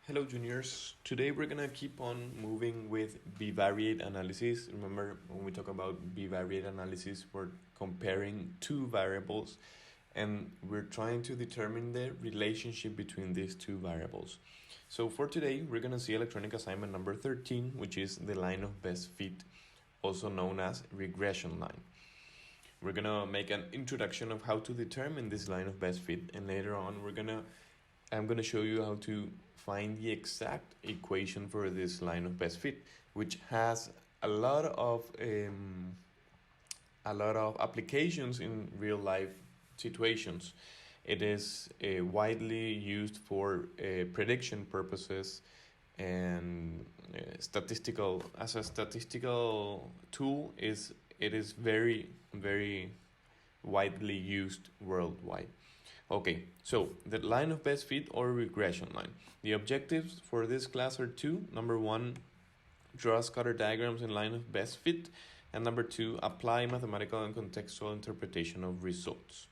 Hello juniors, today we're gonna keep on moving with bivariate analysis. Remember when we talk about bivariate analysis, we're comparing two variables and we're trying to determine the relationship between these two variables. So for today, we're gonna see electronic assignment number 13, which is the line of best fit, also known as regression line. We're gonna make an introduction of how to determine this line of best fit, and later on I'm gonna show you how to find the exact equation for this line of best fit, which has a lot of applications in real life situations. It is widely used for prediction purposes and statistical as a statistical tool. It is very widely used worldwide. Okay, so the line of best fit or regression line. The objectives for this class are two. Number one, draw scatter diagrams in line of best fit. And number two, apply mathematical and contextual interpretation of results.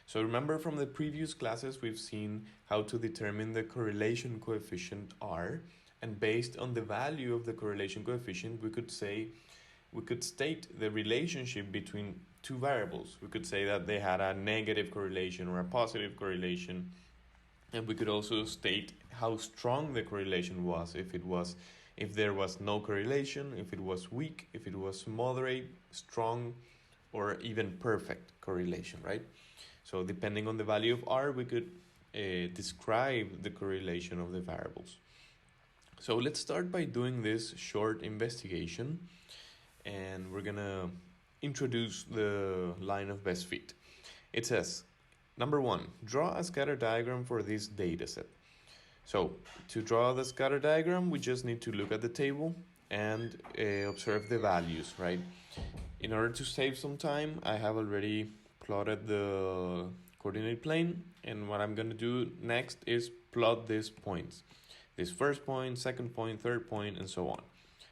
So remember from the previous classes, we've seen how to determine the correlation coefficient R. And based on the value of the correlation coefficient, we could state the relationship between two variables. We could say that they had a negative correlation or a positive correlation. And we could also state how strong the correlation was, if there was no correlation, if it was weak, if it was moderate, strong, or even perfect correlation, right? So depending on the value of R, we could describe the correlation of the variables. So let's start by doing this short investigation, and we're gonna introduce the line of best fit. It says, number one, draw a scatter diagram for this data set. So to draw the scatter diagram, we just need to look at the table and observe the values, right? In order to save some time, I have already plotted the coordinate plane, and what I'm gonna do next is plot these points. This first point, second point, third point, and so on.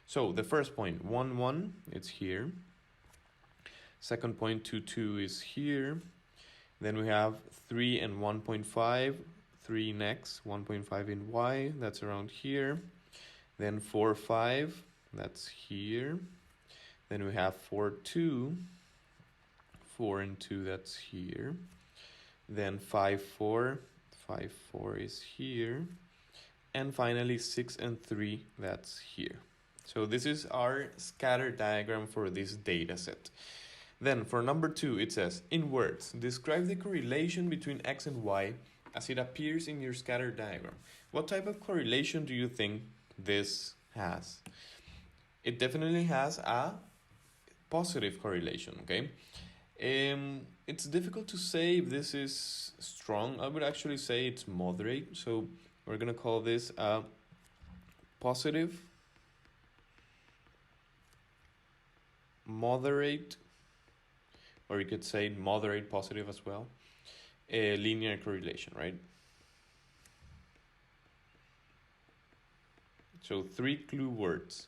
So the first point, 1, 1, it's here. Second point, 2, 2 is here. Then we have 3 and 1.5, 3 in x, 1.5 in y, that's around here. Then 4, 5, that's here. Then we have 4, 2, 4 and 2, that's here. Then 5, 4, 5, 4 is here. And finally 6 and 3, that's here. So this is our scatter diagram for this data set. Then for number 2, it says, in words, describe the correlation between x and y as it appears in your scatter diagram. What type of correlation do you think this has? It definitely has a positive correlation, okay? It's difficult to say if this is strong. I would actually say it's moderate. So we're gonna call this a positive, moderate, or you could say moderate positive as well, a linear correlation, right? So 3 clue words: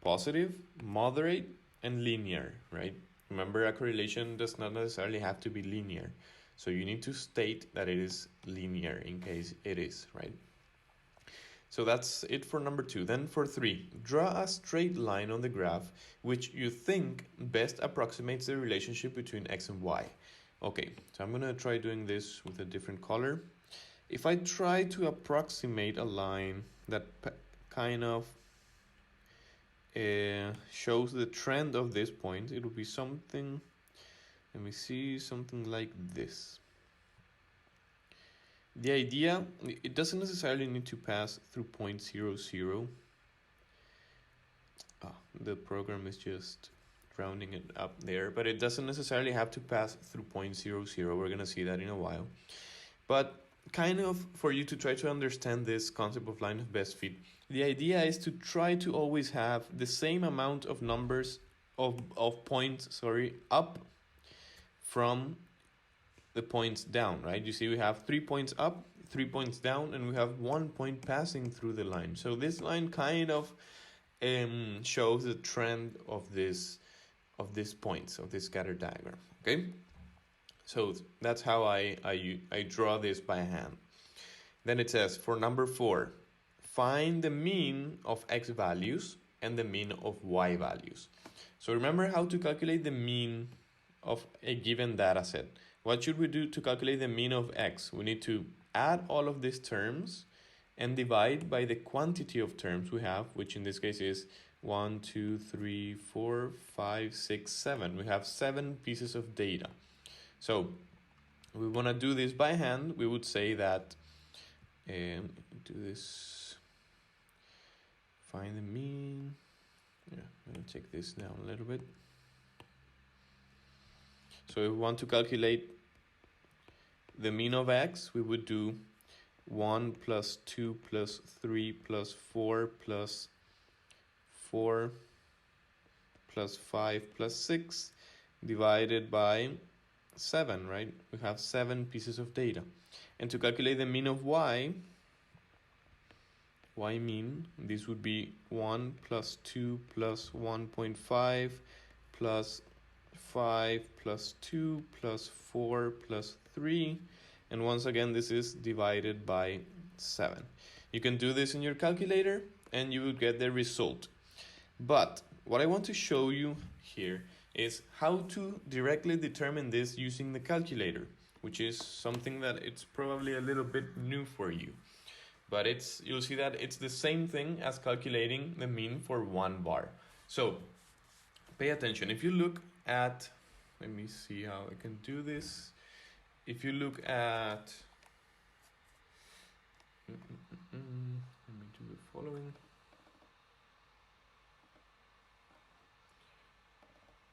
positive, moderate, and linear, right? Remember, a correlation does not necessarily have to be linear. So you need to state that it is linear in case it is, right? So that's it for number 2. Then for 3, draw a straight line on the graph which you think best approximates the relationship between x and y. Okay, so I'm gonna try doing this with a different color. If I try to approximate a line that kind of shows the trend of this point, it would be something, let me see, something like this. The idea, it doesn't necessarily need to pass through point 0, 0. The program is just rounding it up there, but it doesn't necessarily have to pass through point 0, 0. We're gonna see that in a while. But kind of for you to try to understand this concept of line of best fit, the idea is to try to always have the same amount of numbers of points, up from the points down, right? You see we have 3 points up, 3 points down, and we have 1 point passing through the line. So this line kind of shows the trend of this points of this scatter diagram, okay? So that's how I draw this by hand. Then it says for number 4, find the mean of x values and the mean of y values. So remember how to calculate the mean of a given data set. What should we do to calculate the mean of x? We need to add all of these terms and divide by the quantity of terms we have, which in this case is 1, 2, 3, 4, 5, 6, 7. We have 7 pieces of data. So we want to do this by hand. We would say that do this, find the mean. Yeah, I'm going to take this down a little bit. So if we want to calculate the mean of x, we would do 1 plus 2 plus 3 plus 4 plus 4 plus 5 plus 6 divided by 7, right? We have 7 pieces of data. And to calculate the mean of y mean, this would be 1 plus 2 plus 1.5 plus 5 plus 2 plus 4 plus 3. And once again, this is divided by 7. You can do this in your calculator and you will get the result. But what I want to show you here is how to directly determine this using the calculator, which is something that it's probably a little bit new for you. But you'll see that it's the same thing as calculating the mean for one bar. So pay attention. If you look at, let me see how I can do this. If you look at, let me do the following.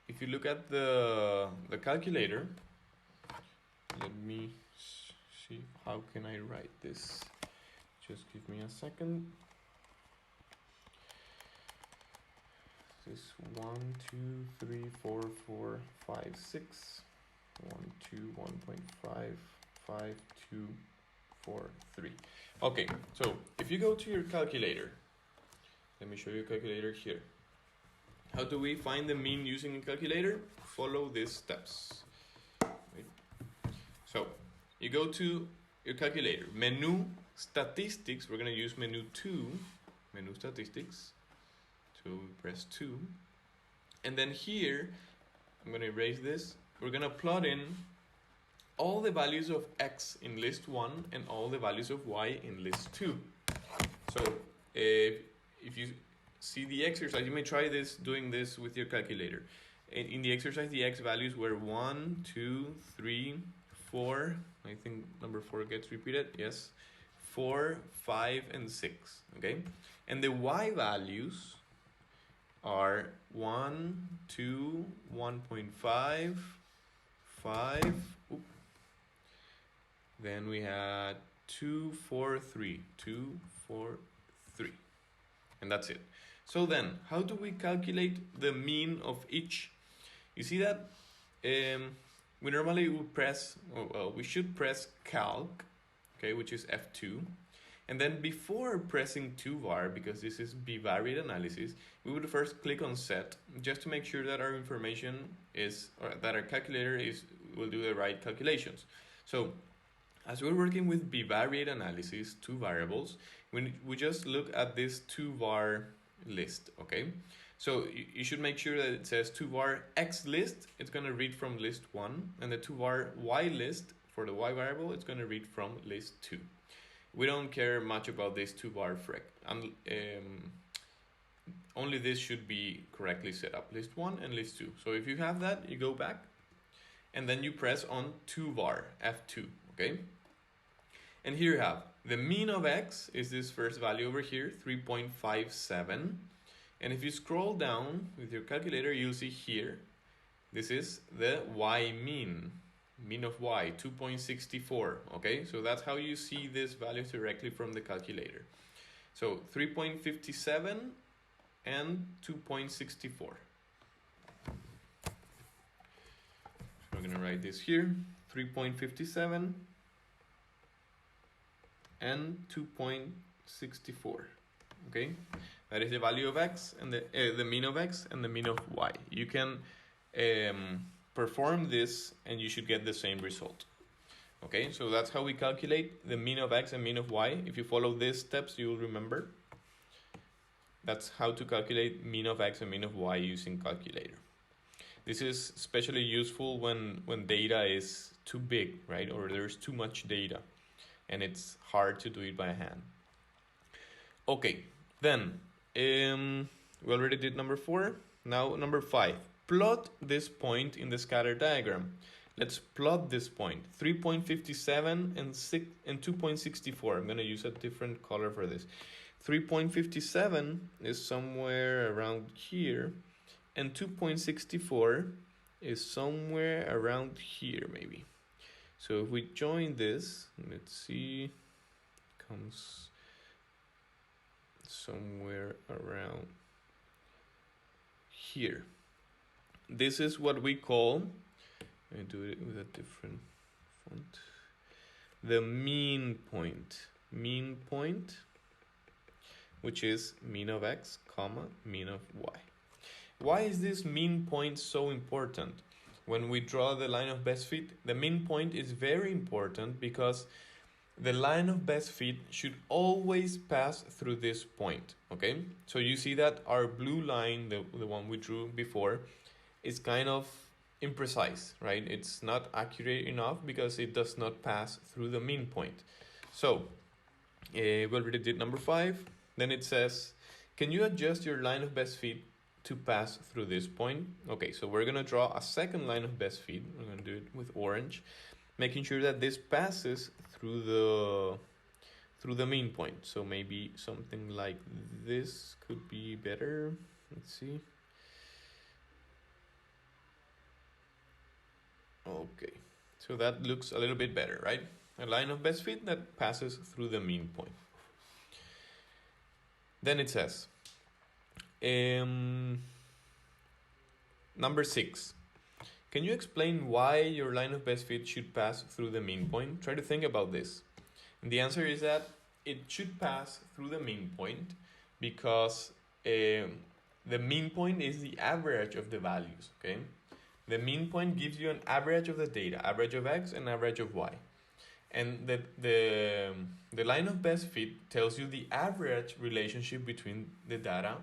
If you look at the calculator, let me see, how can I write this? Just give me a second. This 1, 2, 3, 4, 4, 5, 6. 1, 2, 1.5, 5, 2, 4, 3. Okay, so if you go to your calculator, let me show you a calculator here. How do we find the mean using a calculator? Follow these steps. Right. So you go to your calculator, menu statistics. We're going to use menu 2, menu statistics. So press 2. And then here, I'm going to erase this. We're going to plot in all the values of x in list 1 and all the values of y in list 2. So if you see the exercise, you may try doing this with your calculator. In the exercise, the x values were 1, 2, 3, 4. I think number 4 gets repeated. Yes. 4, 5, and 6. Okay. And the y values are 1, 2, 1.5, 5. Then we had 2, 4, 3. 2, 4, 3. And that's it. So then, how do we calculate the mean of each? You see that we normally would press, we should press calc, okay, which is F2. And then before pressing 2var, because this is bivariate analysis, we would first click on set, just to make sure that our information is, or that our calculator will do the right calculations. So as we're working with bivariate analysis, 2 variables, we just look at this 2var list, okay? So you should make sure that it says 2var x list, it's going to read from list 1, and the 2var y list, for the y variable, it's going to read from list 2. We don't care much about this 2var frec. Only this should be correctly set up, list 1 and list 2. So if you have that, you go back, and then you press on 2var, F2, okay? And here you have the mean of x is this first value over here, 3.57. And if you scroll down with your calculator, you'll see here, this is the y mean of y, 2.64, okay? So that's how you see this value directly from the calculator. So 3.57 and 2.64. So we're gonna write this here, 3.57 and 2.64, okay? That is the value of x and the mean of x and the mean of y. You can perform this and you should get the same result. Okay, so that's how we calculate the mean of x and mean of y. If you follow these steps, you will remember. That's how to calculate mean of x and mean of y using calculator. This is especially useful when data is too big, right? Or there's too much data and it's hard to do it by hand. Okay, then we already did number 4. Now number 5. Plot this point in the scatter diagram. Let's plot this point, 3.57 and 2.64. I'm going to use a different color for this. 3.57 is somewhere around here, and 2.64 is somewhere around here maybe. So if we join this, let's see, comes somewhere around here. This is what we call, I do it with a different font, the mean point. Mean point, which is mean of x, comma, mean of y. Why is this mean point so important? When we draw the line of best fit, the mean point is very important because the line of best fit should always pass through this point, okay? So you see that our blue line, the one we drew before, is kind of imprecise, right? It's not accurate enough because it does not pass through the mean point. So we already did number 5. Then it says, can you adjust your line of best fit to pass through this point? Okay, so we're gonna draw a second line of best fit. We're gonna do it with orange, making sure that this passes through the mean point. So maybe something like this could be better. Let's see. Okay, so that looks a little bit better, right? A line of best fit that passes through the mean point. Then it says, number 6. Can you explain why your line of best fit should pass through the mean point? Try to think about this. And the answer is that it should pass through the mean point because the mean point is the average of the values, okay? The mean point gives you an average of the data, average of x and average of y. And the line of best fit tells you the average relationship between the data,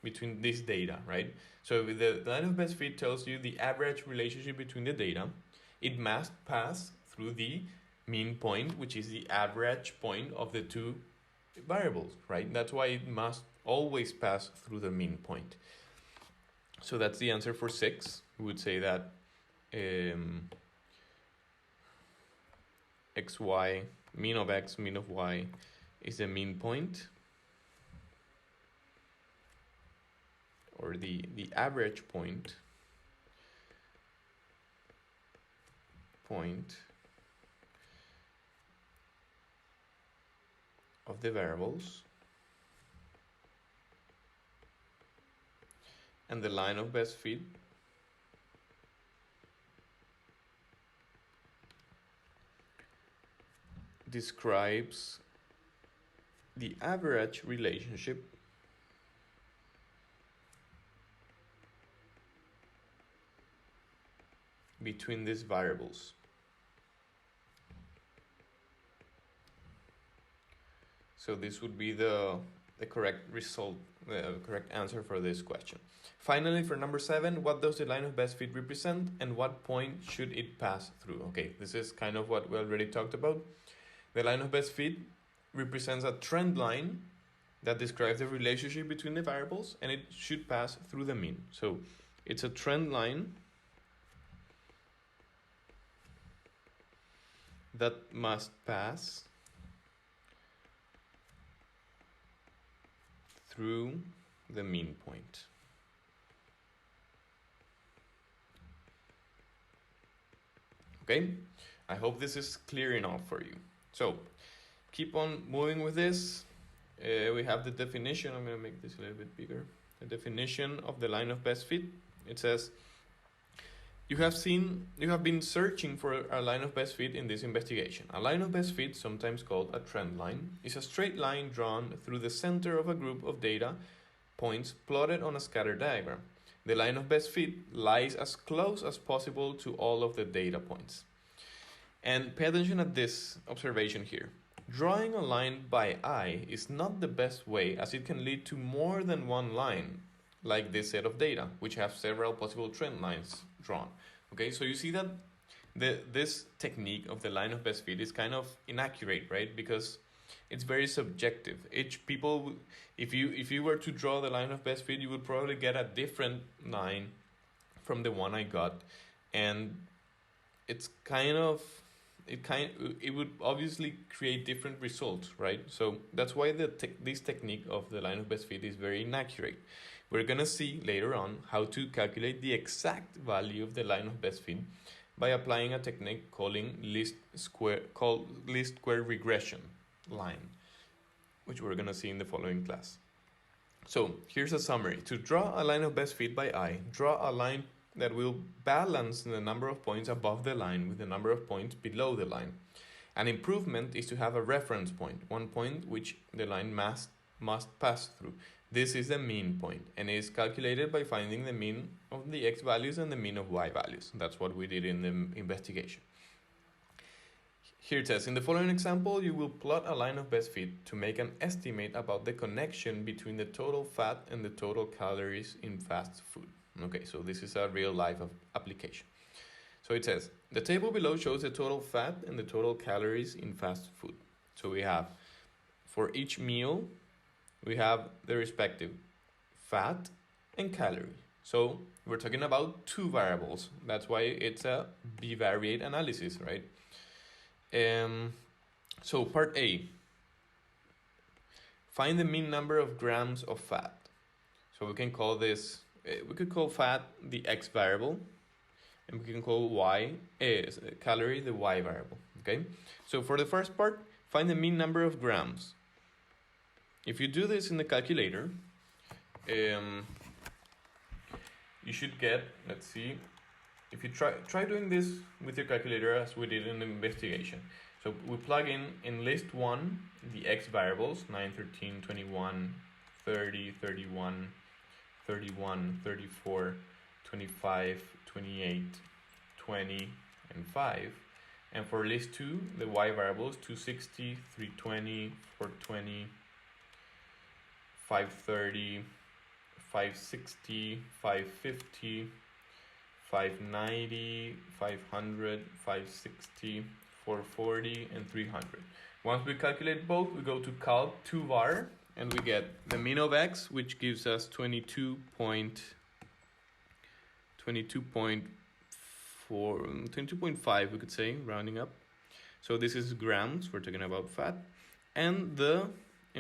between this data, right? So if the line of best fit tells you the average relationship between the data, it must pass through the mean point, which is the average point of the two variables, right? That's why it must always pass through the mean point. So that's the answer for 6. We would say that xy, mean of x, mean of y is the mean point, or the average point of the variables, and the line of best fit describes the average relationship between these variables. So this would be the correct result, the correct answer for this question. Finally, for number 7, what does the line of best fit represent and what point should it pass through? Okay, this is kind of what we already talked about. The line of best fit represents a trend line that describes the relationship between the variables, and it should pass through the mean. So it's a trend line that must pass through the mean point. Okay, I hope this is clear enough for you. So keep on moving with this. We have the definition. I'm going to make this a little bit bigger. The definition of the line of best fit. It says, you have been searching for a line of best fit in this investigation. A line of best fit, sometimes called a trend line, is a straight line drawn through the center of a group of data points plotted on a scatter diagram. The line of best fit lies as close as possible to all of the data points. And pay attention at this observation here. Drawing a line by eye is not the best way, as it can lead to more than one line, like this set of data, which have several possible trend lines drawn. Okay, so you see that this technique of the line of best fit is kind of inaccurate, right? Because it's very subjective. Each people, if you were to draw the line of best fit, you would probably get a different line from the one I got, and it's kind of it would obviously create different results, right? So that's why this technique of the line of best fit is very inaccurate. We're gonna see later on how to calculate the exact value of the line of best fit by applying a technique called least square regression line, which we're gonna see in the following class. So here's a summary. To draw a line of best fit by eye, draw a line that will balance the number of points above the line with the number of points below the line. An improvement is to have a reference point, one point which the line must pass through. This is the mean point and is calculated by finding the mean of the x values and the mean of y values. That's what we did in the investigation. Here it says, in the following example, you will plot a line of best fit to make an estimate about the connection between the total fat and the total calories in fast food. Okay, so this is a real life application. So it says, the table below shows the total fat and the total calories in fast food. So we have, for each meal, we have the respective fat and calorie. So we're talking about two variables. That's why it's a bivariate analysis, right? So part A, find the mean number of grams of fat. So we can call this, we could call fat the x variable, and we can call calorie the y variable, okay? So for the first part, find the mean number of grams. If you do this in the calculator, you should get, let's see, if you try doing this with your calculator as we did in the investigation. So we plug in list 1 the x variables, 9, 13, 21, 30, 31, 31, 34, 25, 28, 20, and 5. And for list 2, the y variables, 260, 320, 420, 530, 560, 550, 590, 500, 560, 440, and 300. Once we calculate both, we go to calc 2var, and we get the mean of x, which gives us 22.5, we could say, rounding up. So this is grams, we're talking about fat. And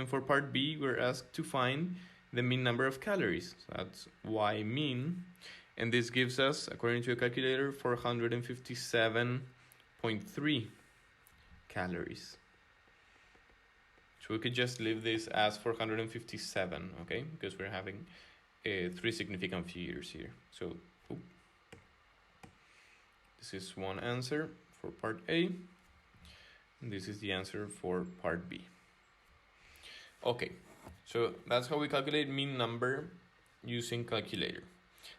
for part B, we're asked to find the mean number of calories. So that's y mean. And this gives us, according to a calculator, 457.3 calories. So we could just leave this as 457, okay? Because we're having 3 significant figures here. So this is one answer for part A. And this is the answer for part B. Okay, so that's how we calculate mean number using calculator.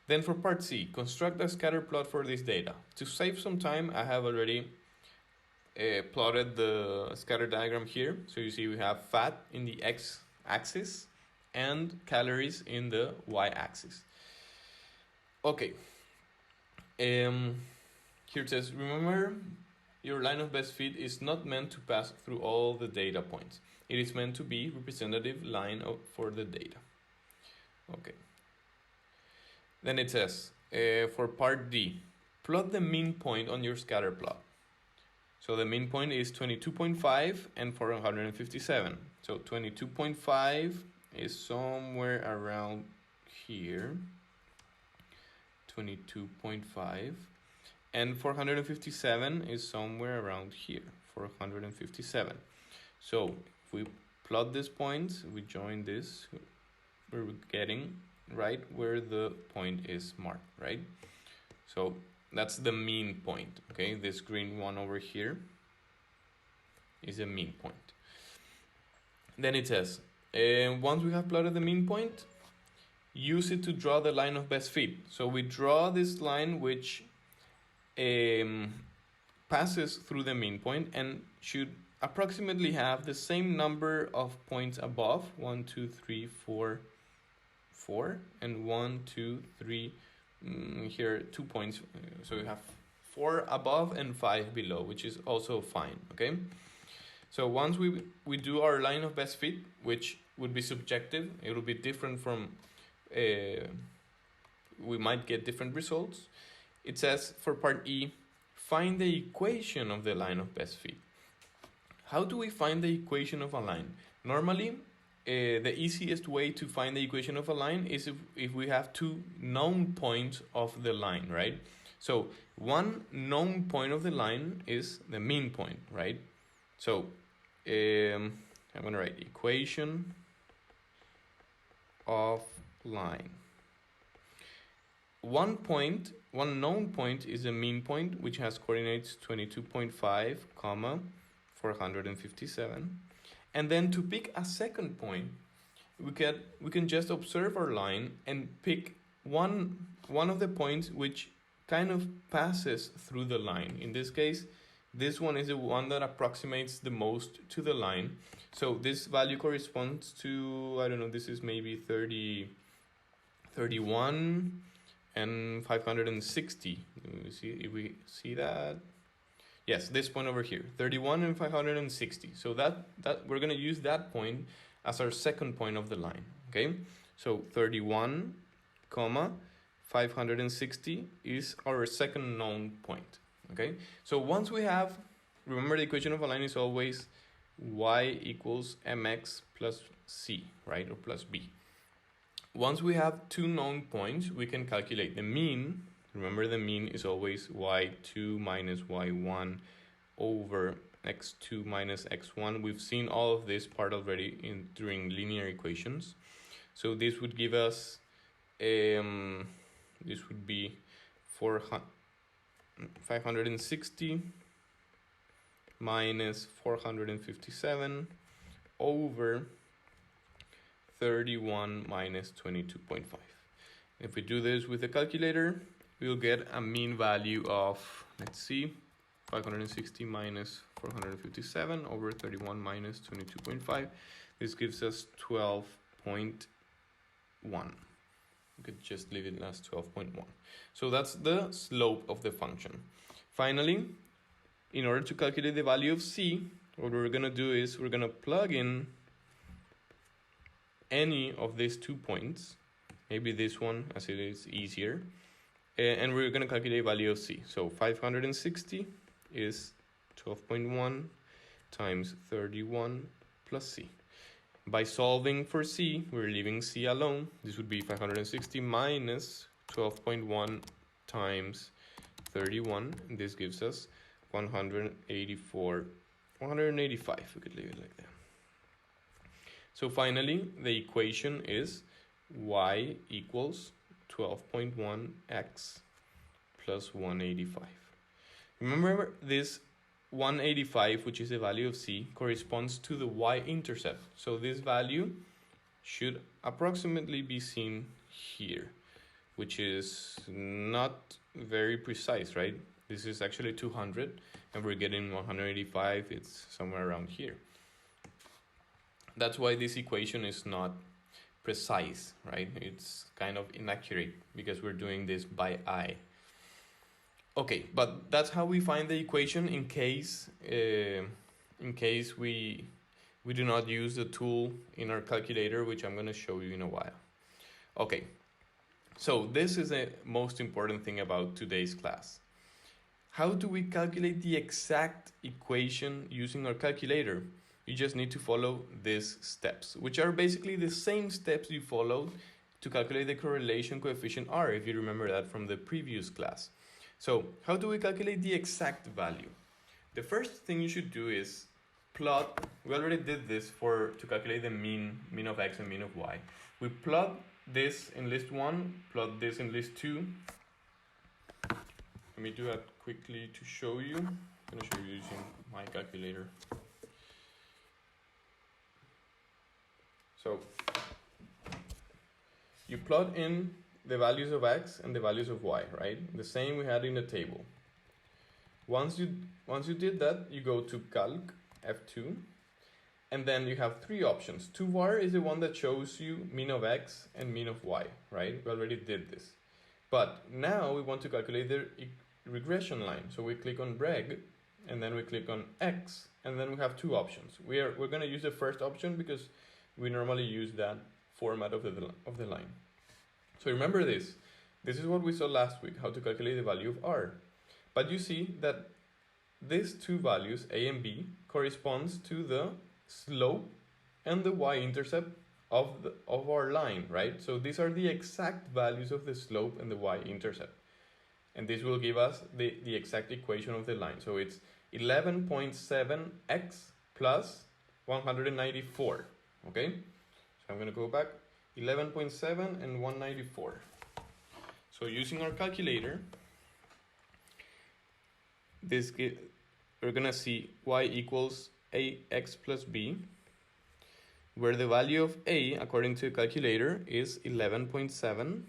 Then for part C, construct a scatter plot for this data. To save some time, I have already plotted the scatter diagram here. So you see we have fat in the x-axis and calories in the y-axis. Okay. Here it says, remember, your line of best fit is not meant to pass through all the data points. It is meant to be representative line for the data. Okay. Then it says, for part D, plot the mean point on your scatter plot. So the mean point is 22.5 and 457. So 22.5 is somewhere around here. 22.5. And 457 is somewhere around here. 457. So if we plot these points, we join this, we're getting right where the point is marked, right? So that's the mean point, okay? This green one over here is a mean point. Then it says, once we have plotted the mean point, use it to draw the line of best fit. So we draw this line which passes through the mean point and should approximately have the same number of points above 1, 2, 3, 4, 4, and 1, 2, 3. Here 2 points, so we have 4 above and 5 below, which is also fine. Okay, so once we do our line of best fit, which would be subjective, it will be different from we might get different results. It says for part E, find the equation of the line of best fit. How do we find the equation of a line? Normally, the easiest way to find the equation of a line is if we have two known points of the line, right? So one known point of the line is the mean point, right? So I'm going to write equation of line. One known point is a mean point, which has coordinates 22.5, 457. And then to pick a second point, we can just observe our line and pick one of the points which kind of passes through the line. In this case, this one is the one that approximates the most to the line. So this value corresponds to, I don't know, this is maybe 31 and 560. If we see that, yes, this point over here, 31 and 560. So that we're gonna use that point as our second point of the line. Okay, so 31, 560 is our second known point. Okay, so once we have, remember the equation of a line is always y equals mx plus c, right, or plus b. Once we have two known points, we can calculate the mean. Remember, the mean is always y2 minus y1 over x2 minus x1. We've seen all of this part already during linear equations. So this would give us, this would be 560 minus 457 over 31 minus 22.5. If we do this with a calculator, we'll get a mean value of, let's see, 560 minus 457 over 31 minus 22.5. This gives us 12.1. We could just leave it as 12.1. So that's the slope of the function. Finally, in order to calculate the value of c, what we're going to do is we're going to plug in any of these 2 points, maybe this one as it is easier, and we're going to calculate value of c. So 560 is 12.1 times 31 plus c. By solving for c, we're leaving c alone. This would be 560 minus 12.1 times 31, and this gives us 185. We could leave it like that. So finally, the equation is y equals 12.1x plus 185. Remember, this 185, which is the value of c, corresponds to the y-intercept. So this value should approximately be seen here, which is not very precise, right? This is actually 200, and we're getting 185. It's somewhere around here. That's why this equation is not precise, right? It's kind of inaccurate because we're doing this by eye. Okay, but that's how we find the equation in case we do not use the tool in our calculator, which I'm going to show you in a while. Okay, so this is the most important thing about today's class. How do we calculate the exact equation using our calculator? You just need to follow these steps, which are basically the same steps you followed to calculate the correlation coefficient R, if you remember that from the previous class. So how do we calculate the exact value? The first thing you should do is plot. We already did this to calculate the mean of x and mean of y. We plot this in list 1, plot this in list 2. Let me do that quickly to show you. I'm going to show you using my calculator. So you plot in the values of x and the values of y, right? The same we had in the table. Once you did that, you go to calc F2. And then you have three options. 2var is the one that shows you mean of x and mean of y, right? We already did this. But now we want to calculate the regression line. So we click on reg, and then we click on x, and then we have two options. We're going to use the first option because we normally use that format of the line. So remember this. This is what we saw last week, how to calculate the value of r. But you see that these two values, a and b, corresponds to the slope and the y-intercept of our line, right? So these are the exact values of the slope and the y-intercept. And this will give us the exact equation of the line. So it's 11.7x plus 194, okay? So I'm going to go back, 11.7 and 194. So using our calculator, we're going to see y equals ax plus b, where the value of a, according to the calculator, is 11.7,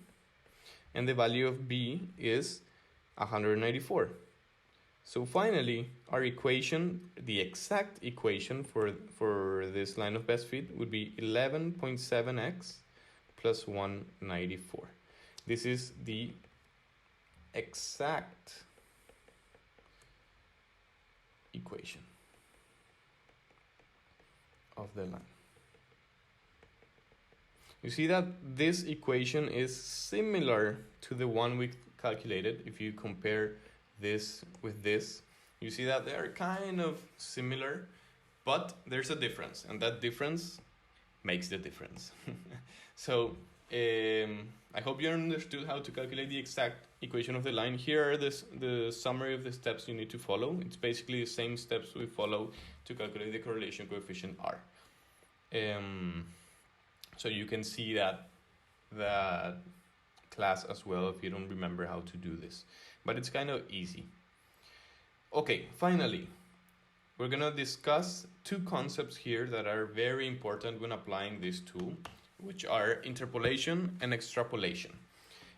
and the value of b is 194. So finally, our equation, the exact equation for this line of best fit would be 11.7x plus 194. This is the exact equation of the line. You see that this equation is similar to the one we calculated. If you compare this with this, you see that they are kind of similar, but there's a difference, and that difference makes the difference. So I hope you understood how to calculate the exact equation of the line. Here are the summary of the steps you need to follow. It's basically the same steps we follow to calculate the correlation coefficient R. So you can see that class as well if you don't remember how to do this. But it's kind of easy. Okay, finally, we're going to discuss two concepts here that are very important when applying this tool, which are interpolation and extrapolation.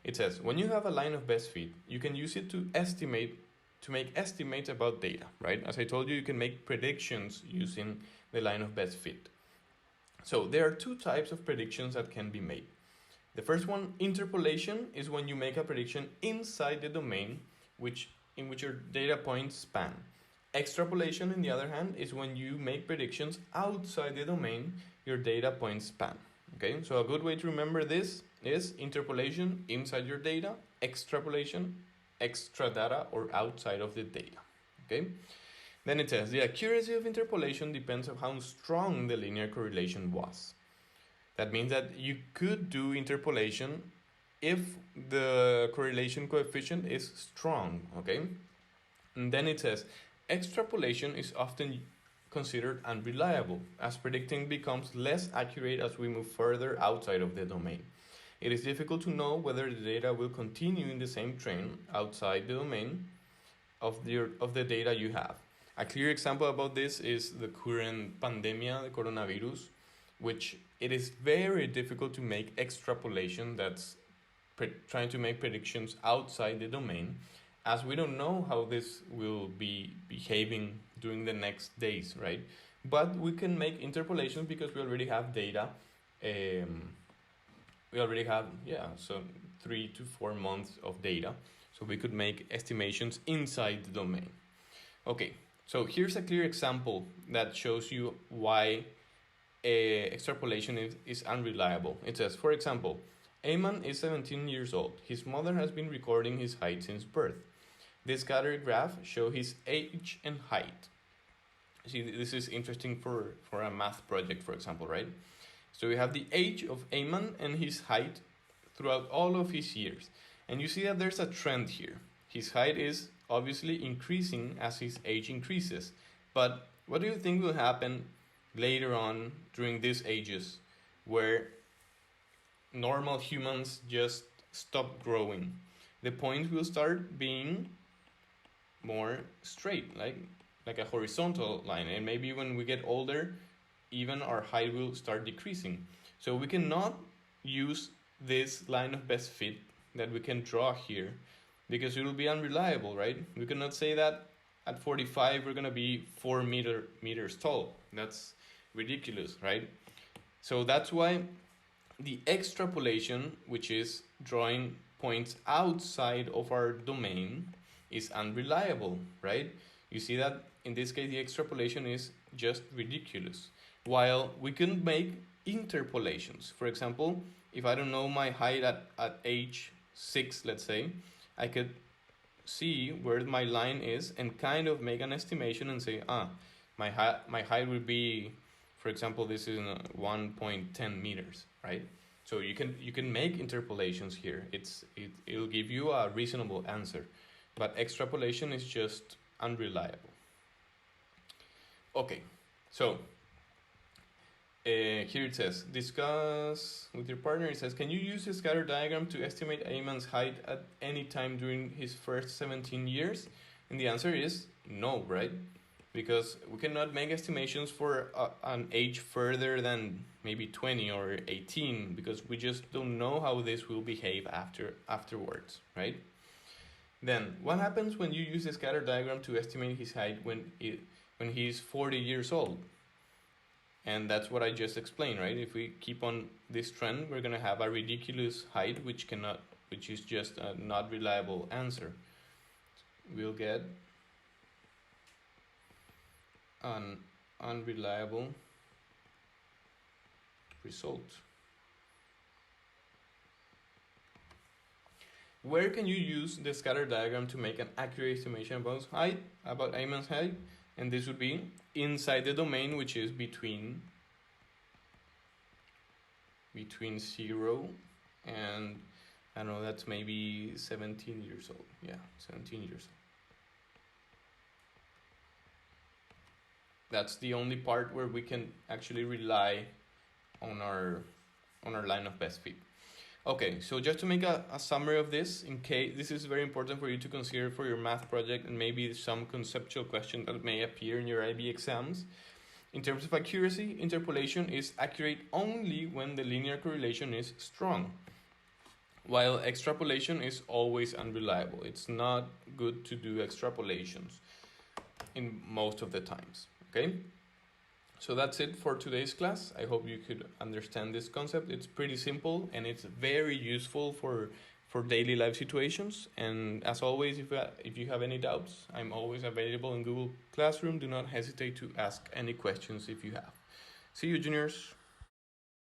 It says, when you have a line of best fit, you can use it to make estimates about data, right? As I told you, you can make predictions using the line of best fit. So there are two types of predictions that can be made. The first one, interpolation, is when you make a prediction inside the domain in which your data points span. Extrapolation, on the other hand, is when you make predictions outside the domain your data points span. Okay, so a good way to remember this is interpolation inside your data, extrapolation, extra data or outside of the data. Okay, then it says the accuracy of interpolation depends on how strong the linear correlation was. That means that you could do interpolation if the correlation coefficient is strong. Okay, and then it says extrapolation is often considered unreliable, as predicting becomes less accurate as we move further outside of the domain. It is difficult to know whether the data will continue in the same trend outside the domain of the data you have. A clear example about this is the current pandemia, the coronavirus, which it is very difficult to make extrapolation that's trying to make predictions outside the domain, as we don't know how this will be behaving during the next days, right? But we can make interpolations because we already have data. We already have, so 3 to 4 months of data. So we could make estimations inside the domain. Okay, so here's a clear example that shows you why extrapolation is unreliable. It says, for example, Ayman is 17 years old. His mother has been recording his height since birth. This scattered graph shows his age and height. See, this is interesting for a math project, for example, right? So we have the age of Ayman and his height throughout all of his years. And you see that there's a trend here. His height is obviously increasing as his age increases. But what do you think will happen later on during these ages where normal humans just stop growing? The points will start being more straight, like a horizontal line, and maybe when we get older, even our height will start decreasing. So we cannot use this line of best fit that we can draw here because it will be unreliable, right? We cannot say that at 45 we're gonna be 4 meters tall. That's ridiculous, right? So that's why the extrapolation, which is drawing points outside of our domain, is unreliable, right? You see that in this case the extrapolation is just ridiculous. While we can make interpolations. For example, if I don't know my height at age 6, let's say, I could see where my line is and kind of make an estimation and say, my height will be, for example, this is 1.10 meters, right? So you can make interpolations here. It'll give you a reasonable answer, but extrapolation is just unreliable. Okay, so here it says, discuss with your partner. It says, can you use a scatter diagram to estimate Ayman's height at any time during his first 17 years? And the answer is no, right? Because we cannot make estimations for an age further than maybe 20 or 18, because we just don't know how this will behave afterwards, right? Then, what happens when you use a scatter diagram to estimate his height when he's 40 years old? And that's what I just explained, right? If we keep on this trend, we're gonna have a ridiculous height, which is just a not reliable answer. We'll get an unreliable result. Where can you use the scatter diagram to make an accurate estimation about Ayman's height? And this would be inside the domain, which is between 0 and, I don't know, that's maybe 17 years old. Yeah, 17 years old. That's the only part where we can actually rely on our line of best fit. Okay, so just to make a summary of this, in case this is very important for you to consider for your math project and maybe some conceptual question that may appear in your IB exams. In terms of accuracy, interpolation is accurate only when the linear correlation is strong, while extrapolation is always unreliable. It's not good to do extrapolations in most of the times, okay? So that's it for today's class. I hope you could understand this concept. It's pretty simple and it's very useful for daily life situations. And as always, if you have any doubts, I'm always available in Google Classroom. Do not hesitate to ask any questions if you have. See you, juniors.